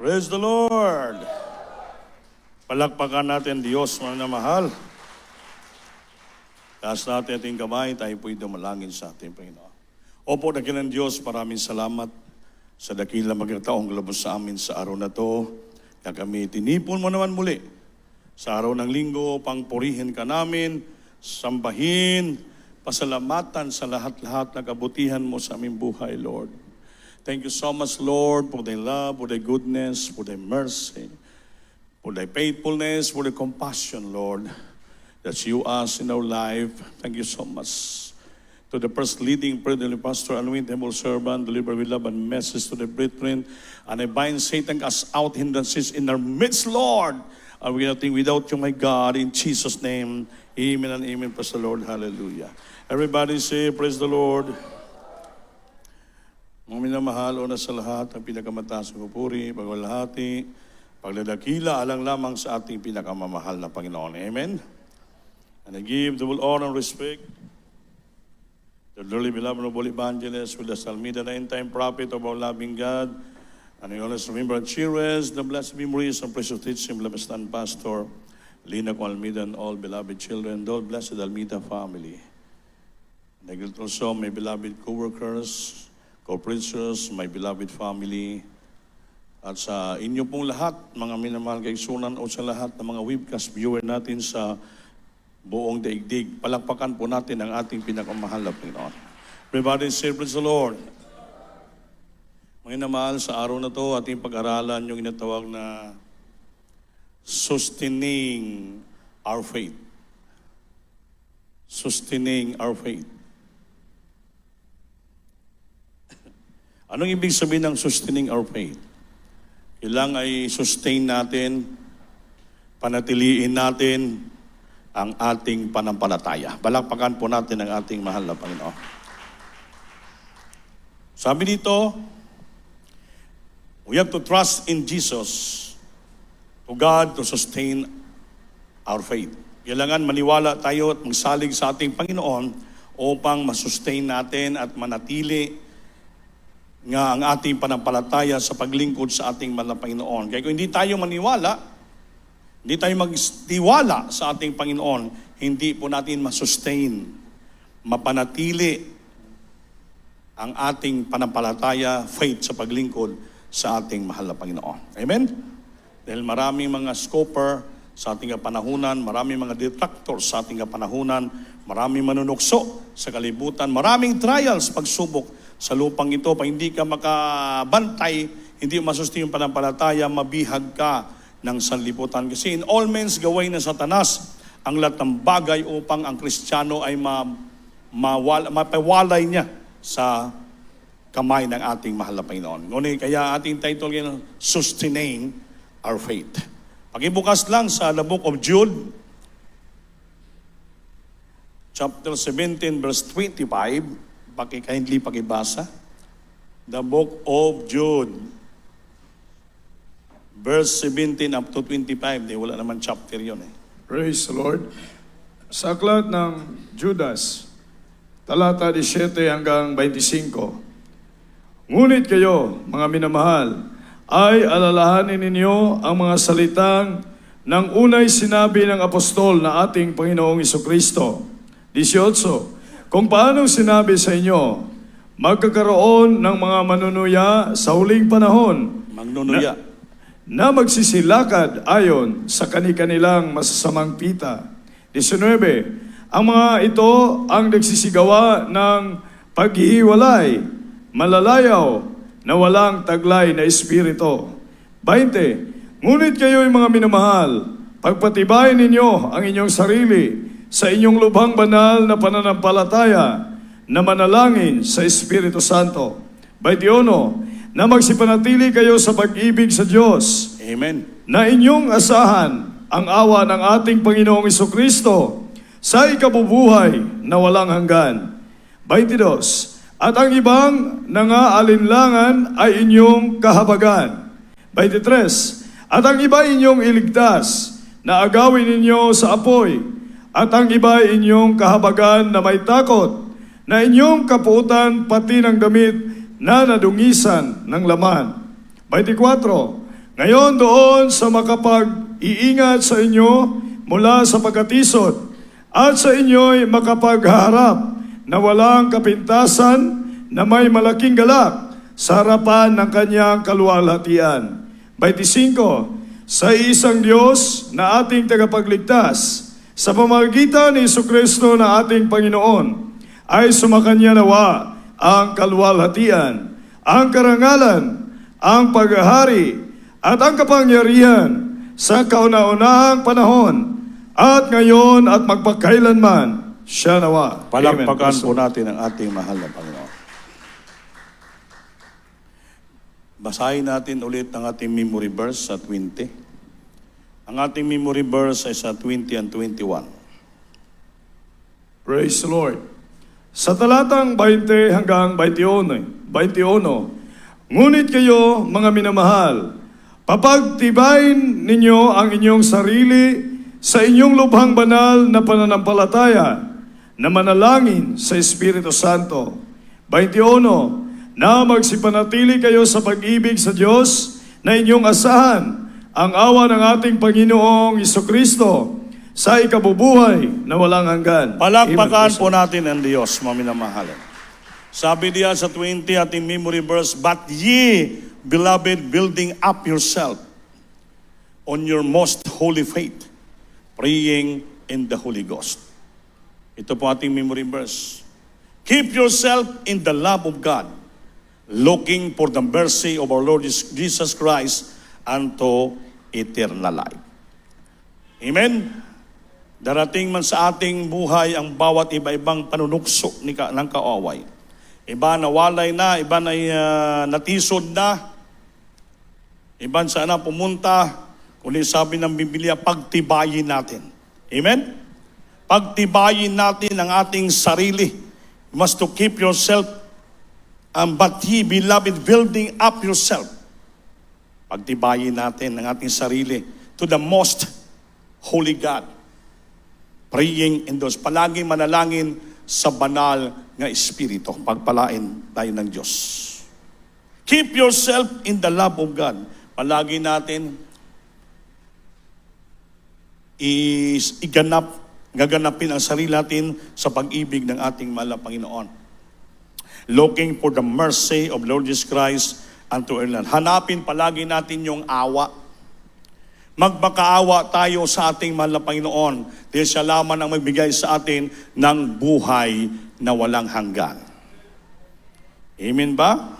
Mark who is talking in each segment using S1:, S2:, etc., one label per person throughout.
S1: Praise the Lord! Palakpakan natin Diyos, mga mahal. Taas natin ating kamay, tayo po'y dumalangin sa ating Panginoon. Opo, dakilang Diyos, maraming salamat sa dakilang magkataong labos sa amin sa araw na to. Kaya kami tinipon mo naman muli sa araw ng linggo, pangpurihin ka namin, sambahin, pasalamatan sa lahat-lahat na kabutihan mo sa aming buhay, Lord. Thank you so much, Lord, for thy love, for thy goodness, for thy mercy, for thy faithfulness, for thy compassion, Lord, that you us in our life. Thank you so much. To the first leading president, Pastor Anointed Humble Servant, deliver with love and message to the brethren, and I bind Satan cast out hindrances in our midst, Lord. And we nothing without you, my God, in Jesus' name. Amen and amen. Praise the Lord. Hallelujah. Everybody say, praise the Lord. Mga minamahal, una sa lahat, ang pinakamataas ng pupuri, pagwalhati, pagladakila, alang lamang sa ating pinakamamahal na Panginoon. Amen? And I give the full honor and respect to the dearly beloved noble evangelist with the Salmida, the end-time prophet of our loving God, and I always remember and cherish the blessed memories and precious teaching of the Pastor Lina Almeida and all beloved children, the all blessed Almeida family. And I greet also my beloved co-workers, co-preachers, my beloved family, at sa inyo pong lahat, mga minamahal kaigsunan o sa lahat ng mga webcast viewer natin sa buong daigdig. Palakpakan po natin ang ating pinakamahal na Panginoon. Everybody say, praise the Lord. Mga minamahal, sa araw na to, ating pag-aralan yung inatawag na sustaining our faith. Sustaining our faith. Anong ibig sabihin ng sustaining our faith? Kailangan ay sustain natin, panatiliin natin ang ating panampalataya. Balakpakan po natin ang ating mahal na Panginoon. Sabi dito, we have to trust in Jesus, to God, to sustain our faith. Kailangan maniwala tayo at magsalig sa ating Panginoon upang masustain natin at manatili nga ang ating panampalataya sa paglingkod sa ating mahal na Panginoon. Kaya kung hindi tayo maniwala, hindi tayo magtiwala sa ating Panginoon, hindi po natin masustain, mapanatili ang ating panampalataya, faith sa paglingkod sa ating mahal na Panginoon. Amen? Dahil maraming mga scoper sa ating kapanahunan, maraming mga detractors sa ating kapanahunan, maraming manunukso sa kalibutan, maraming trials, pagsubok sa lupang ito. Pa hindi ka makabantay, hindi masustain yung panampalataya, mabihag ka ng sanlibutan. Kasi in all men's gaway ng Satanas ang lahat ng bagay upang ang Kristiyano ay mapawalay niya sa kamay ng ating mahal na Panginoon. Ngunit kaya ating title ngayon, Sustaining Our Faith. Pakibukas lang sa the book of Jude, chapter 17, verse 25. Kindly pakibasa. The book of Jude, verse 17 up to 25. Wala naman chapter yun eh.
S2: Praise the Lord. Sa aklat ng Judas, talata 17 hanggang 25. Ngunit kayo, mga minamahal, ay alalahanin ninyo ang mga salitang ng unay sinabi ng apostol na ating Panginoong Jesucristo. 18. Kung paanong sinabi sa inyo, magkakaroon ng mga manunuya sa huling panahon na magsisilakad ayon sa kani-kanilang masasamang pita. 19. Ang mga ito ang nagsisigawa ng paghihiwalay, malalayaw, na walang taglay na espiritu. 20. Ngunit kayo'y mga minamahal, pagpatibayin ninyo ang inyong sarili sa inyong lubhang banal na pananampalataya na manalangin sa Espiritu Santo. 21. Na magsipanatili kayo sa pag-ibig sa Diyos.
S1: Amen.
S2: Na inyong asahan ang awa ng ating Panginoong Jesucristo sa ikabubuhay na walang hanggan. 22. At ang ibang nangaalinlangan ay inyong kahabagan. 23. At ang iba inyong iligtas na agawin ninyo sa apoy. At ang iba inyong kahabagan na may takot, na inyong kapuutan pati ng damit na nadungisan ng laman. 24. Ngayon doon sa makapag-iingat sa inyo mula sa pagkatisod at sa inyo'y makapagharap na walang kapintasan na may malaking galak sa harapan ng kanyang kaluwalhatian. 25. Sa isang Diyos na ating tagapagligtas, sa pamamagitan ni Jesucristo na ating Panginoon, ay sumakanya nawa ang kaluwalhatian, ang karangalan, ang paghahari, at ang kapangyarihan sa kauna-unahang panahon, at ngayon at magpakailanman. Siya nawa.
S1: Palakpakan
S2: Amen.
S1: po natin ang ating mahal na Panginoon. Basahin natin ulit ang ating memory verse sa 20. Ang ating memory verse ay sa 20 and 21.
S2: Praise the Lord. Sa talatang 20 hanggang 21, ngunit kayo, mga minamahal, papagtibayin ninyo ang inyong sarili sa inyong lubhang banal na pananampalataya na manalangin sa Espiritu Santo. 21, na magsipanatili kayo sa pag-ibig sa Diyos na inyong asahan ang awa ng ating Panginoong Jesucristo sa ikabubuhay na walang hanggan.
S1: Palakpakan po natin ang Diyos, mga minamahal. Sabi diyan sa 20 ating memory verse, but ye, beloved, building up yourself on your most holy faith, praying in the Holy Ghost. Ito po ating memory verse. Keep yourself in the love of God, looking for the mercy of our Lord Jesus Christ unto eternal life. Amen? Darating man sa ating buhay ang bawat iba-ibang panunukso ng kaaway. Iba nawalay na, iba na natisod na, iba saan na pumunta, kundi sabi ng Biblia, pagtibayin natin. Amen? Pagtibayin natin ang ating sarili. You must to keep yourself, but ye, beloved, building up yourself. Pagtibayin natin ang ating sarili to the most holy God. Praying in those, palaging manalangin sa banal nga Espiritu. Pagpalain tayo ng Diyos. Keep yourself in the love of God. Palagi natin gaganapin ang sarili natin sa pag-ibig ng ating mahal na Panginoon. Looking for the mercy of Lord Jesus Christ unto eternal. Hanapin palagi natin yung awa. Magmakaawa tayo sa ating mahal na Panginoon dahil siya lamang ang magbigay sa atin ng buhay na walang hanggan. Amen ba?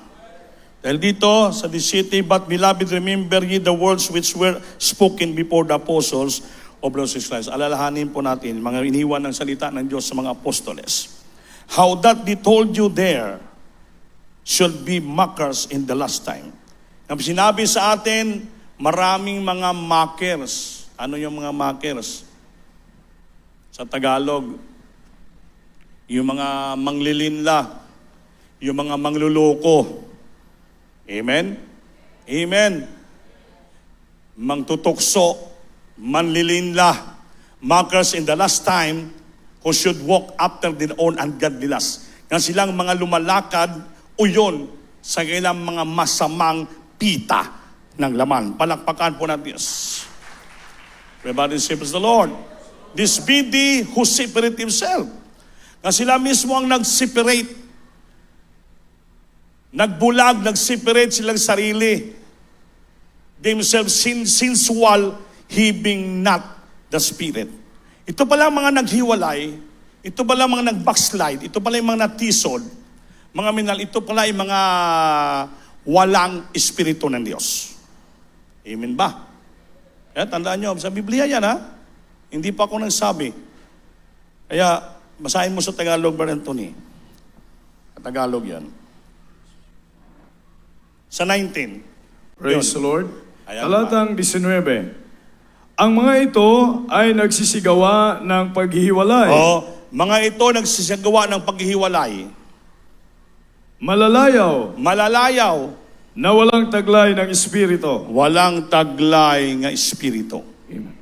S1: Dahil dito sa the city, but beloved, remember ye the words which were spoken before the apostles of Lord Jesus Christ. Alalahanin po natin, mga iniwan ng salita ng Diyos sa mga apostoles. How that they told you there should be mockers in the last time. Ang sinabi sa atin, maraming mga mockers. Ano yung mga mockers? Sa Tagalog, yung mga manglilinla, yung mga mangluloko. Amen? Amen. Mangtutukso, manlilinla, mockers in the last time who should walk after their own ungodly lust. Nga silang mga lumalakad o yun sa kailang mga masamang pita ng laman. Palakpakan po natin. Everybody says the Lord. This be thee who separate himself. Nga sila mismo ang nag-separate. Nagbulag, nag-separate silang sarili. Themselves sensual, having not the Spirit. Ito pala mga naghiwalay, ito pala mga nag-backslide, ito pala yung mga natisod, mga minal, ito pala yung mga walang Espiritu ng Diyos. Amen ba? Kaya tandaan nyo, sa Biblia yan ha, hindi pa ako nagsabi. Kaya basahin mo sa Tagalog, Brother Anthony. Tagalog yan. Sa 19.
S2: Praise
S1: Yun.
S2: the Lord.
S1: Ayan
S2: Talatang 19. Ang mga ito ay nagsisigawa ng paghihiwalay.
S1: Mga ito nagsisagawa ng paghihiwalay.
S2: Malalayaw
S1: Malalayaw,
S2: na walang taglay ng Espiritu.
S1: walang taglay nga Espiritu.
S2: Amen.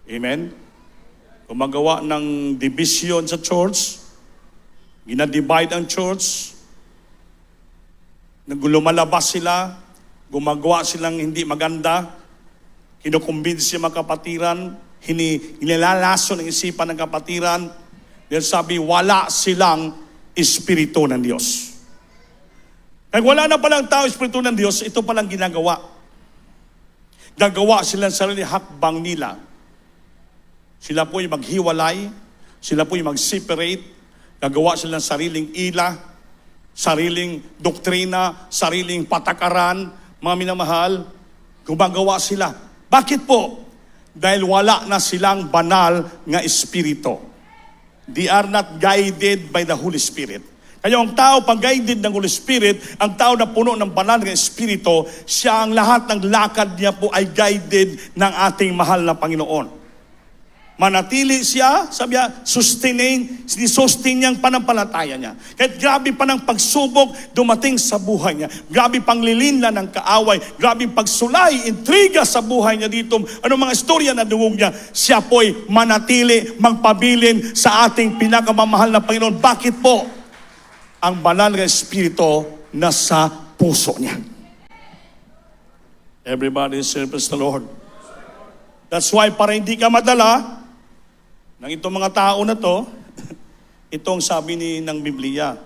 S1: Amen? Gumagawa ng division sa church, ginadivide ang church, lumalabas sila, gumagawa silang hindi maganda, kinukumbinsi mga kapatiran, inilalaso ng isipan ng kapatiran, dahil sabi, wala silang Espiritu ng Diyos. Kaya wala na palang tao Espiritu ng Diyos, ito palang ginagawa. Gagawa sila sa sarili hakbang nila. Sila po'y maghiwalay, sila po'y mag-separate, gagawa sila ng sariling ila, sariling doktrina, sariling patakaran, mga minamahal, gumagawa sila. Bakit po? Dahil wala na silang banal nga Espiritu. They are not guided by the Holy Spirit. Kaya ang tao pag guided ng Holy Spirit, ang tao na puno ng banal ng Espiritu, siya ang lahat ng lakad niya po ay guided ng ating mahal na Panginoon. Manatili siya, sabi niya, sustain niyang panampalataya niya. Kahit grabe pa ng pagsubok dumating sa buhay niya, grabe pang lilinla ng kaaway, grabe pagsulay, intriga sa buhay niya dito, mga istorya na dungog niya, siya po'y manatili, magpabilin sa ating pinakamamahal na Panginoon. Bakit po? Ang banal na Espiritu nasa puso niya. Everybody serves the Lord. That's why para hindi ka madala ng itong mga tao na to, itong sabi ng Biblia,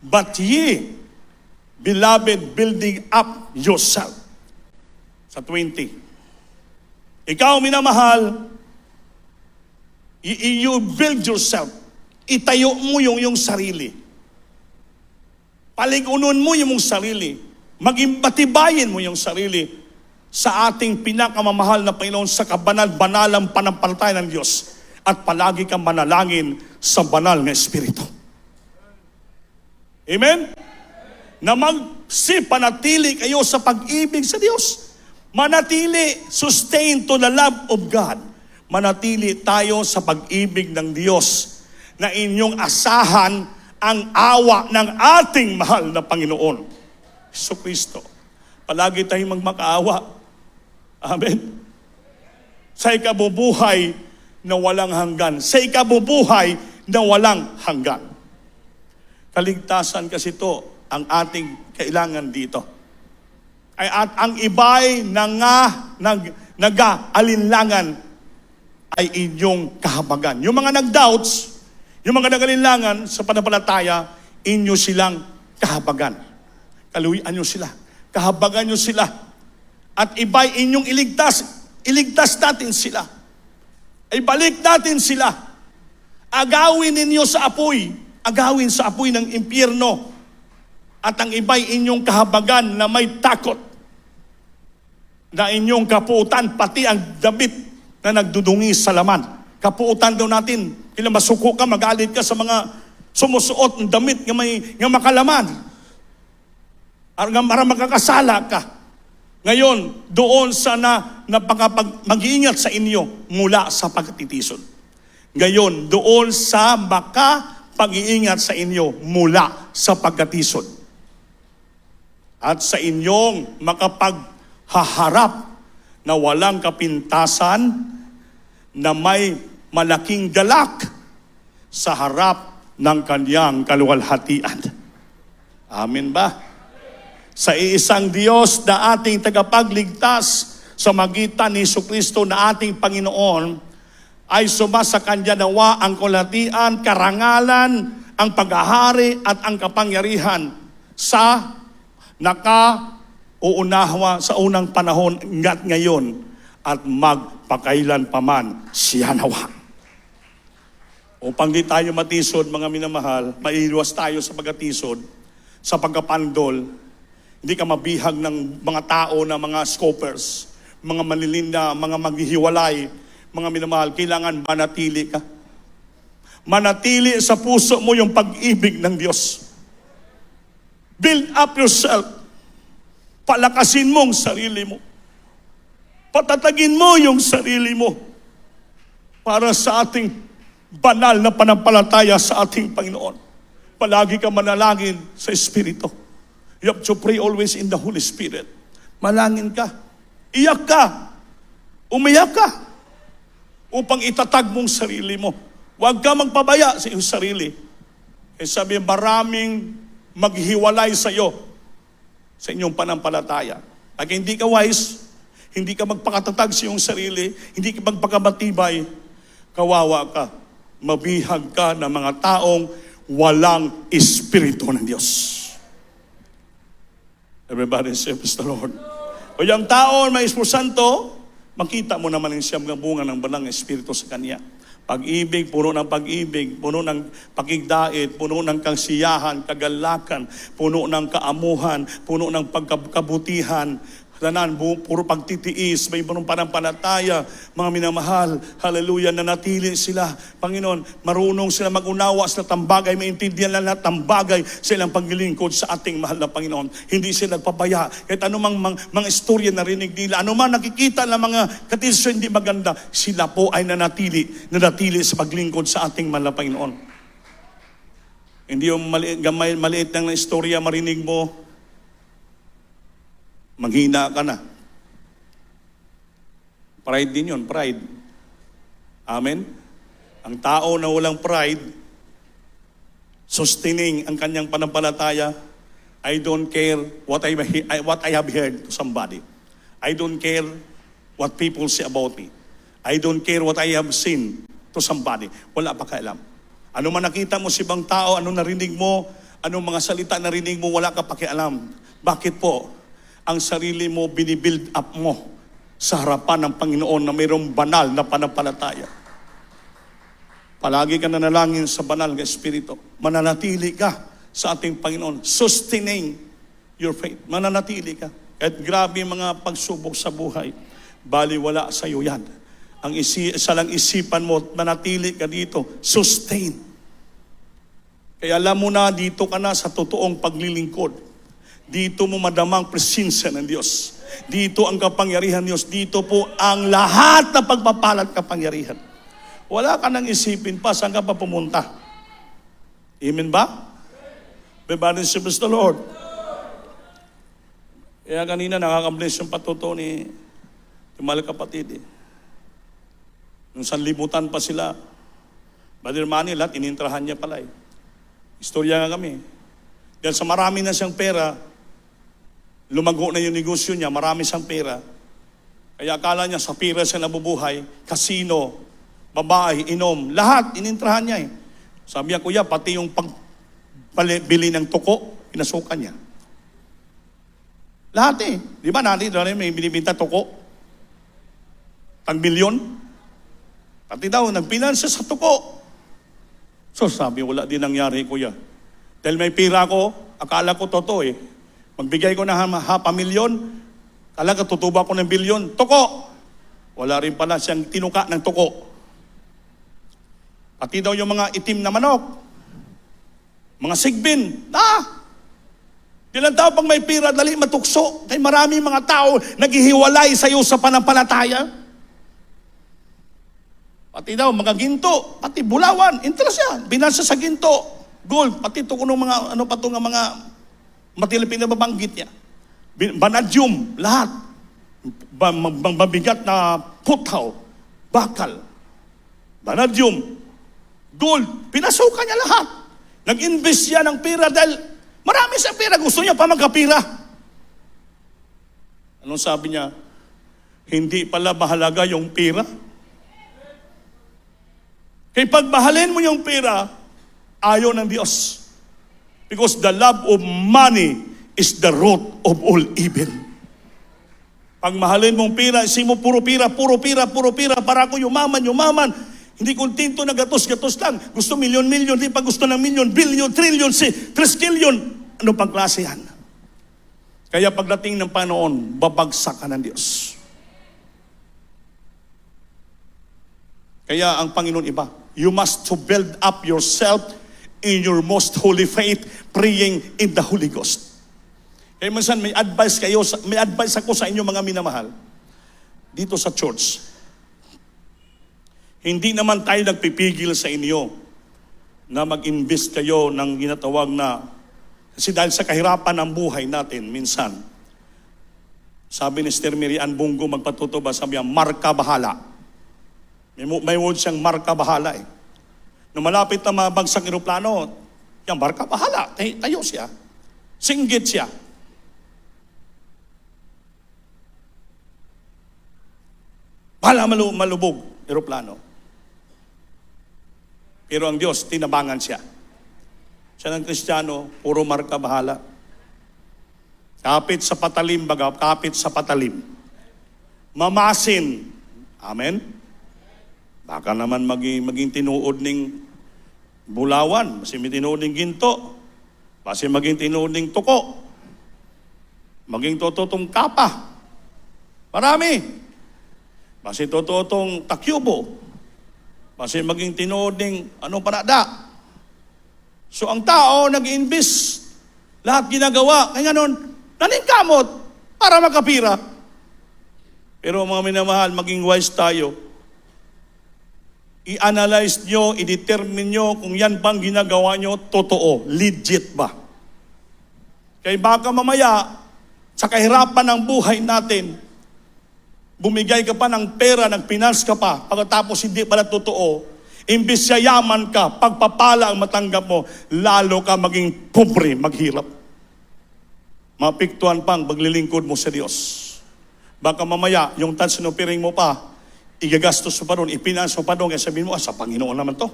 S1: but ye, beloved, building up yourself. Sa 20. Ikaw, minamahal, you build yourself. Itayo mo yung sarili. Paligunon mo yung sarili. Maging batibayin mo yung sarili sa ating pinakamamahal na Panginoon sa kabanal-banalang panampalataya ng Diyos. At palagi kang manalangin sa banal na Espiritu. Amen? Na panatili kayo sa pag-ibig sa Diyos. Manatili, sustain to the love of God. Manatili tayo sa pag-ibig ng Diyos na inyong asahan ang awa ng ating mahal na Panginoon, Jesucristo. Palagi tayong magmakaawa. Amen? Sa ikabubuhay na walang hanggan. Sa ikabubuhay na walang hanggan. Kaligtasan kasi ito ang ating kailangan dito. At ang iba'y nag-aalinlangan ay inyong kahabagan. Yung mga nag-doubts, yung mga nag-alinlangan sa panampalataya, inyo silang kahabagan. Kaluyan nyo sila. Kahabagan nyo sila. At iba'y inyong iligtas. Iligtas natin sila. Ibalik natin sila. Agawin ninyo sa apoy. Agawin sa apoy ng impyerno. At ang iba'y inyong kahabagan na may takot. Na inyong kapuutan, pati ang damit na nagdudungi sa laman. Kapuutan daw natin. Kailan masuko ka, magalit ka sa mga sumusuot ng damit nga makalaman. Para makakasala ka. Ngayon, doon sa mag-iingat sa inyo mula sa pagtitison. Ngayon, doon sa makapag-iingat sa inyo mula sa pagkatison. At sa inyong makapaghaharap na walang kapintasan, na may malaking galak sa harap ng kanyang kaluwalhatian. Amen ba? Sa iisang Diyos na ating tagapagligtas sa magitan ni Jesucristo na ating Panginoon, ay sumasa Kanya nawa ang kaluwalhatian, karangalan, ang paghahari at ang kapangyarihan sa nakauunahwa sa unang panahon at ngayon at magpakailan paman siya nawa. Upang di tayo matisod, mga minamahal, maiiwas tayo sa pagkatisod, sa pagkapandol, hindi ka mabihag ng mga tao na mga scopers, mga malilinda, mga maghihiwalay, mga minamahal, kailangan manatili ka. Manatili sa puso mo yung pag-ibig ng Diyos. Build up yourself. Palakasin mo ang sarili mo. Patatagin mo yung sarili mo para sa ating banal na panampalataya sa ating Panginoon. Palagi ka manalangin sa Espiritu. You have to pray always in the Holy Spirit. Malangin ka. Iyak ka. Umiyak ka. Upang itatag mong sarili mo. Huwag ka magpabaya sa iyong sarili. Kaya sabi, maraming maghiwalay sa iyo sa inyong panampalataya. Pag hindi ka wise, hindi ka magpakatatag sa iyong sarili, hindi ka magpakamatibay, kawawa ka. Mabihag ka ng mga taong walang espiritu ng Diyos. Everybody say, praise the Lord. O yung tao may Espiritu Santo, makita mo naman yung siyam ng bunga ng banal na Espiritu sa kanya. Pag-ibig, puno ng pag-ibig, puno ng pagigdait, puno ng kasiyahan, kagalakan, puno ng kaamuhan, puno ng pagkabutihan, tanan, puro pagtitiis, may bunong panampalataya, mga minamahal, hallelujah, nanatili sila, Panginoon, marunong sila mag-unawa sa tambagay, maintindihan lang lahat ng bagay sa ilang paglilingkod sa ating mahal na Panginoon. Hindi sila nagpapaya, kahit anumang mga istorya narinig nila, anumang nakikita ng mga katisyo hindi maganda, sila po ay nanatili sa paglingkod sa ating mahal na Panginoon. Hindi yung maliit lang na istorya marinig mo, manghina ka na. Pride din yun, pride. Amen? Ang tao na walang pride, sustaining ang kanyang panampalataya, I don't care what I have heard to somebody. I don't care what people say about me. I don't care what I have seen to somebody. Wala pa kailam. Ano man nakita mo sa ibang tao, ano narinig mo, anong mga salita narinig mo, wala ka pakialam. Bakit po? Ang sarili mo, binibuild up mo sa harapan ng Panginoon na mayroong banal na panampalataya. Palagi ka nanalangin sa banal na Espiritu. Mananatili ka sa ating Panginoon. Sustaining your faith. Mananatili ka. At grabe mga pagsubok sa buhay, baliwala sa iyo yan. Ang isa lang isipan mo, manatili ka dito. Sustain. Kaya alam mo na, dito ka na sa totoong paglilingkod. Dito mo madamang presensya ng Diyos. Dito ang kapangyarihan ng Diyos. Dito po ang lahat na pagpapalat kapangyarihan. Wala ka nang isipin pa, saan ka pa pumunta? Amen ba? Everybody say, praise the Lord. Kaya kanina nakaka-bless yung patuto ni mahal kapatid. Nung sanlibutan pa sila, Brother Manny, lahat inintrahan niya pala eh. Istorya nga kami. Dahil sa marami na siyang pera, lumago na yung negosyo niya, marami siyang pera. Kaya akala niya sa pera siya nabubuhay, kasino, babae, inom, lahat, inintrahan niya eh. Sabi niya, kuya, pati yung pagbili ng tuko, pinasukan niya. Lahat eh. Di ba natin, may binibinta tuko? Tag-milyon? Pati daw, nagpinansa sa tuko. So sabi, wala din nangyari, kuya. Dahil may pira ko, akala ko totoo eh. Magbigay ko ng 500,000, kala ka tutuba ko ng bilyon, tuko! Wala rin pala siyang tinuka ng tuko. Pati daw yung mga itim na manok, mga sigbin, ilang tao pag may pira, dali matukso. Kaya maraming mga tao naghihiwalay sa iyo sa panampalataya. Pati daw mga ginto, pati bulawan, interest yan, binasa sa ginto. Gold, pati ito kung mga, ano pa ito nga mga matilipin na babanggit niya. Vanadium, lahat. Mabigat na putaw, bakal, vanadium, gold, pinasukan niya lahat. Nag-invest siya ng pera dahil marami siyang pera, gusto niya pa magkapira. Anong sabi niya? Hindi pala mahalaga yung pera. Kaya pag mahalin mo yung pera, ayaw ng Diyos. Because the love of money is the root of all evil. Pag mahalin mong pira, isip mo puro pira, para ako yumaman. Hindi kontento na gatos lang. Gusto milyon, di pa gusto ng milyon, bilyon, trilyon, 3 trillion. Ano pang klase yan? Kaya pagdating ng Panginoon, babagsak ka ng Diyos. Kaya ang Panginoon iba, you must to build up yourself in your most holy faith, praying in the Holy Ghost. Kaya minsan may advice ako sa inyo mga minamahal. Dito sa church, hindi naman tayo nagpipigil sa inyo na mag-invest kayo ng ginatawag na, kasi dahil sa kahirapan ng buhay natin, minsan, sabi ni Sister Mary Ann Bungo, magpatutuba, sabi niya, marka bahala. May word siyang marka bahala eh. Nung malapit na mabagsak aeroplano, yan, marka bahala, tayo siya. Singgit siya. Hala malubog, eroplano. Pero ang Diyos, tinabangan siya. Siya ng Kristiyano, puro marka bahala. Kapit sa patalim, baga, kapit sa patalim. Mamasin. Amen? Baka naman maging tinuod ng bulawan, basi may tinuod ng ginto, basi maging tinuod ng tuko, maging tototong kapa. Marami. Basi tototong takyubo, basi maging tinuod ng anong parada. So ang tao nag-invest, lahat ginagawa, kaya ganon, naningkamot para makapira. Pero mga minamahal, maging wise tayo. I-analyze nyo, i-determine nyo kung yan bang ginagawa nyo, totoo, legit ba? Kaya baka mamaya, sa kahirapan ng buhay natin, bumigay ka pa ng pera, nag-finance ka pa, pagkatapos hindi pala totoo, imbis yayaman ka, pagpapala ang matanggap mo, lalo ka maging pobre, maghirap. Mapiktuan pang paglilingkod mo sa Diyos. Baka mamaya, yung tax na piring mo pa, igagastos mo pa doon, ipinans mo pa doon, kaya sabihin mo, sa Panginoon naman to.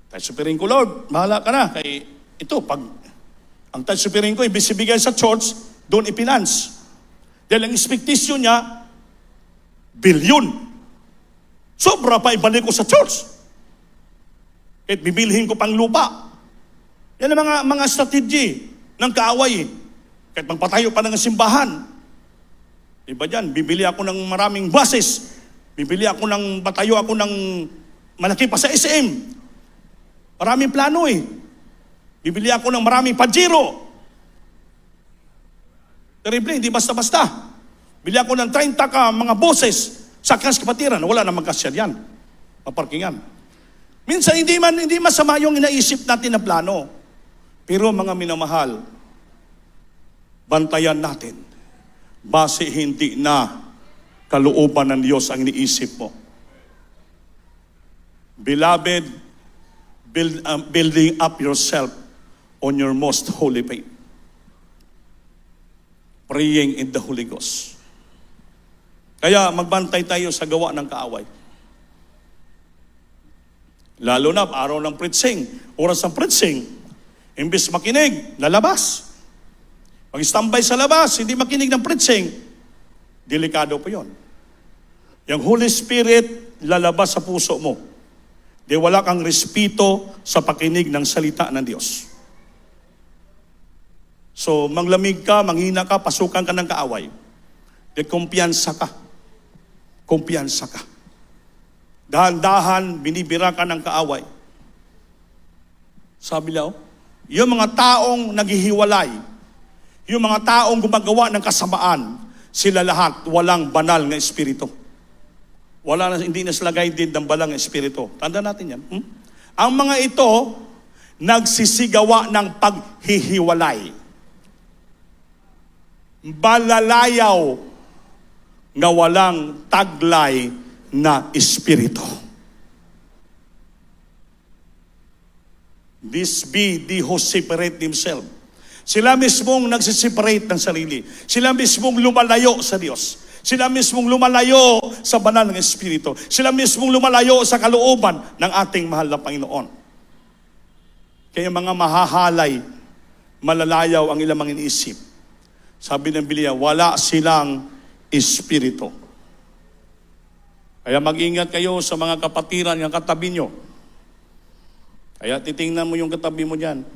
S1: Tax na piring ko, Lord, bahala ka na. Kaya ito, pag ang tax na piring ko, ibig ibigay sa church, doon ipinans. Dahil ang expectation niya, bilyon. Sobra pa ibalik ko sa church. Kahit bibilhin ko pang lupa. Yan ang mga strategy ng kaaway. Kahit magpatayo pa ng simbahan. Iba dyan, bibili ako ng maraming buses. Patayo ako ng malaki pa sa SM. Maraming plano eh. Bibili ako ng maraming Pajero. Terrible, hindi basta-basta. Bili ako ng 30 ka mga buses sa kapatiran. Wala namang kasya yan. Maparkingan. Minsan hindi masama yung inaisip natin na plano. Pero mga minamahal, bantayan natin. Base hindi na kalooban ng Diyos ang iniisip mo. Beloved, building up yourself on your most holy faith. Praying in the Holy Ghost. Kaya magbantay tayo sa gawa ng kaaway. Lalo na araw ng preaching, oras ng preaching, imbis makinig, lalabas. Mag-standby sa labas, hindi makinig ng preaching, delikado po yun. Yung Holy Spirit, lalabas sa puso mo. Di wala kang respeto sa pakinig ng salita ng Diyos. So, manglamig ka, manghina ka, pasukan ka ng kaaway. Di kumpiyansa ka. Kumpiyansa ka. Dahan-dahan, binibira ka ng kaaway. Sabi lang, yung mga taong naghihiwalay, yung mga taong gumagawa ng kasamaan, sila lahat walang banal na espiritu. Hindi na sila guided ng banal na espiritu. Tanda natin yan. Ang mga ito, nagsisigawa ng paghihiwalay. Balalayaw na walang taglay na espiritu. This be the who separate themselves. Sila mismong nagsiseparate ng sarili. Sila mismong lumalayo sa Diyos. Sila mismong lumalayo sa banal ng Espiritu. Sila mismong lumalayo sa kalooban ng ating mahal na Panginoon. Kaya mga mahahalay, malalayaw ang ilang mga iniisip. Sabi ng Biblia, wala silang Espiritu. Kaya mag-ingat kayo sa mga kapatiran ng katabi nyo. Kaya titingnan mo yung katabi mo dyan.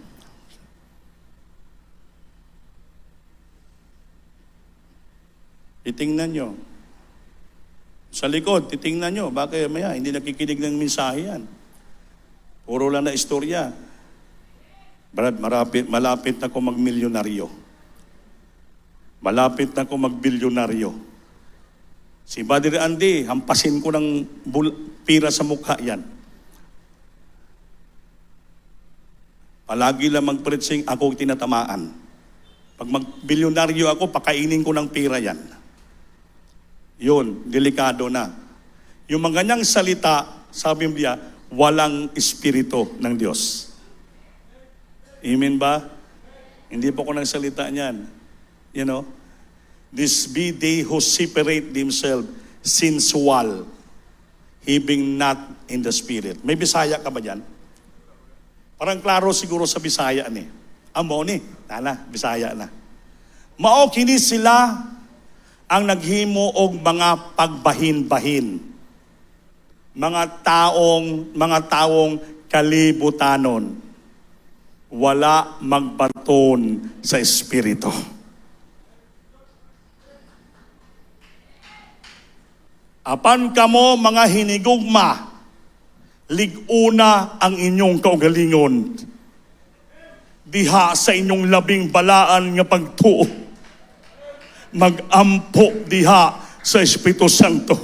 S1: Titingnan nyo. Sa likod, titingnan nyo. Bakit maya, hindi nakikinig ng mensahe yan. Puro lang na istorya. Brad, malapit na ako magmilyonaryo. Malapit na ako magbilyonaryo. Si Brother Andy, hampasin ko ng pira sa mukha yan. Palagi lang mag-preaching, ako tinatamaan. Pag magbilyonaryo ako, pakainin ko ng pira yan. Yun, delikado na. Yung mga ganyang salita, sabi niya, walang espiritu ng Diyos. Amen ba? Hindi po ko nagsalita niyan. You know, this be they who separate themselves, sensual, having not in the Spirit. May Bisaya ka ba dyan? Parang klaro siguro sa Bisaya ni. Amo ni, nana, Bisaya na. Mao kini sila ang naghimo og mga pagbahin-bahin. Mga taong kalibutanon. Wala magbaton sa Espiritu. Apan kamo mga hinigugma, liguna ang inyong kaugalingon. Diha sa inyong labing balaan nga pagtuo. Mag-ampo diha sa Espiritu Santo.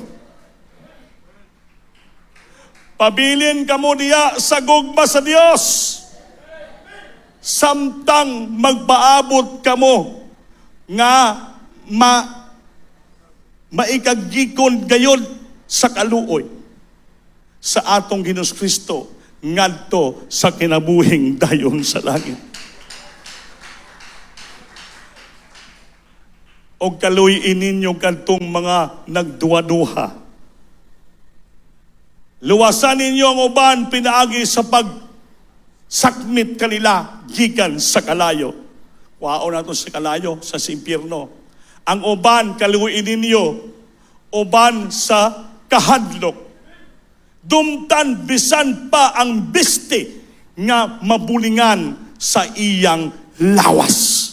S1: Pabilin kamo diha sa gugma sa Dios. Samtang magpaabot kamo nga maikagikon gayon sa kaluoy sa atong Ginoong Kristo ngadto sa kinabuhing dayon sa langit. O kaluyin ninyo kadtong mga nagduwa-duha. Luwasan ninyo ang uban pinaagi sa sakmit kanila gikan sa kalayo. Wao na to sa kalayo, sa impyerno. Ang uban kaluin ninyo, uban sa kahadlok. Dumtan bisan pa ang biste nga mabulingan sa iyang lawas.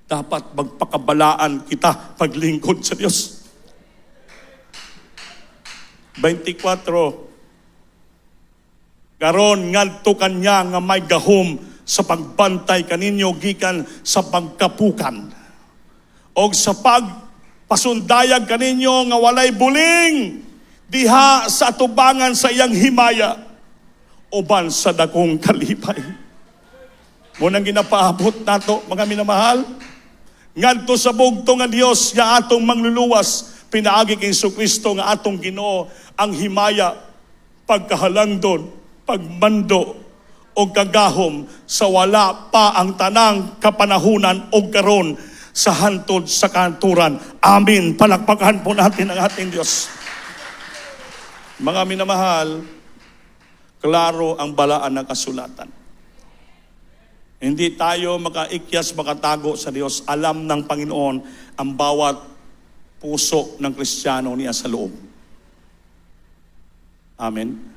S1: Dapat magpakabalaan kita paglingkod sa Diyos. 24 Karon ngadto kanya nga may gahom sa pagbantay kaninyo gikan sa pagkapukan. Og sa pagpasundayag kaninyo nga walay buling diha sa atubangan sa iyang himaya uban sa dakong kalipay. Munang ginapaabot nato mga minamahal, ngadto sa bugtong nga Dios nga atong mangluluwas pinaagi kay Jesucristo nga atong Ginoo ang himaya, pagkahalangdon, pagmando o kagahom sa wala pa ang tanang kapanahunan o karon sa hantod sa kanturan. Amin. Palakpakan po natin ang ating Diyos. Mga minamahal, klaro ang balaan ng kasulatan. Hindi tayo makaikyas, makatago sa Diyos. Alam ng Panginoon ang bawat puso ng Kristiyano niya sa loob. Amen.